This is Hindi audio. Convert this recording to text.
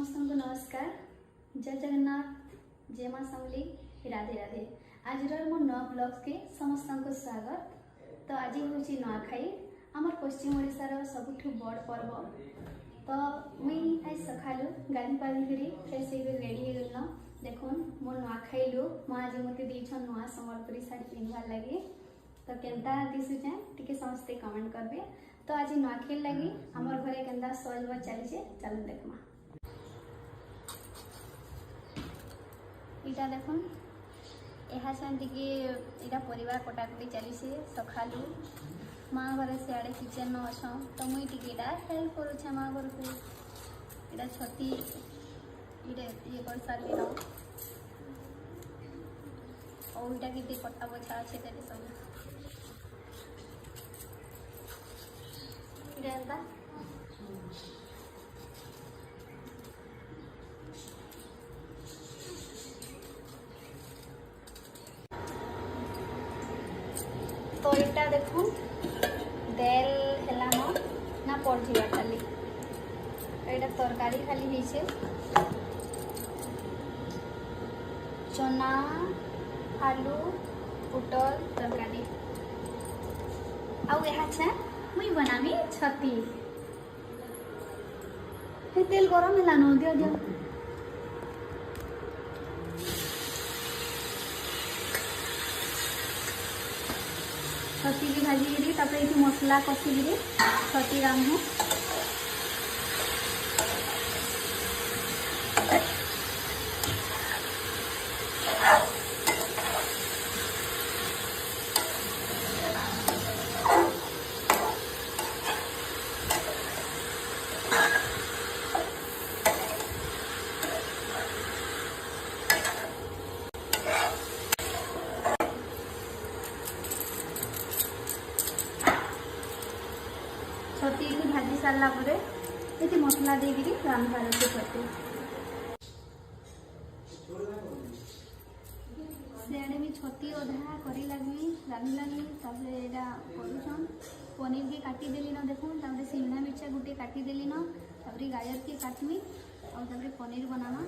समस्त को नमस्कार। जय जगन्नाथ, जय मां समली, राधे राधे। आज मो नवा ब्लॉग्स के समस्त को स्वागत। तो आज हूँ नुआखाई, आमर पश्चिम ओडिशार सबुठु बड़ पर्व। तो मुई आज सकालू गाधी पाधी करी फ्रेश होकर रेडी हो गल। देखुन मोर नुआखाई लुक माँ आज मत देछन नुआ संबलपुरी साड़ी पिंधवार लगी। तो केनता दिशुचे टिके समस्ते कमेंट करबे। तो आज नुआखाई लगी आमर घरे केनता सज बज चली चलो देखमा। इटा देखुन यहाँ सेमती कि इटा परिवार कटाकटी चली सकालू माँ घर सियाड़े किचन में अच्छ। तो मुई टिकेटा हेल्प करुचे माँ घर को। इटा छती इटे ये कर सारे और इटा कि कटा बछा अच्छे सब इटा तो इटा देखो देल हेला ना पड़वा खाली एटा तरकारी खाली होइछे चना आलू पुटल तरकारी आउ यहाँ छे मुई बनामी छती। हे तेल गरम हेला न दियो दियो छती भी भाजी गिरी तापर ये मसला कषी गिरी छती रांधु। छती की भाजी सारा पर ये मसला देकर रांधवार अच्छे छती सियाड़े भी छती अधा कर लगी रांध लगी करुन पनीर के काटी देली न देखुन शिमला मिर्चा गोटे काटी देली न गाजर के काटमी और पनीर बनामा।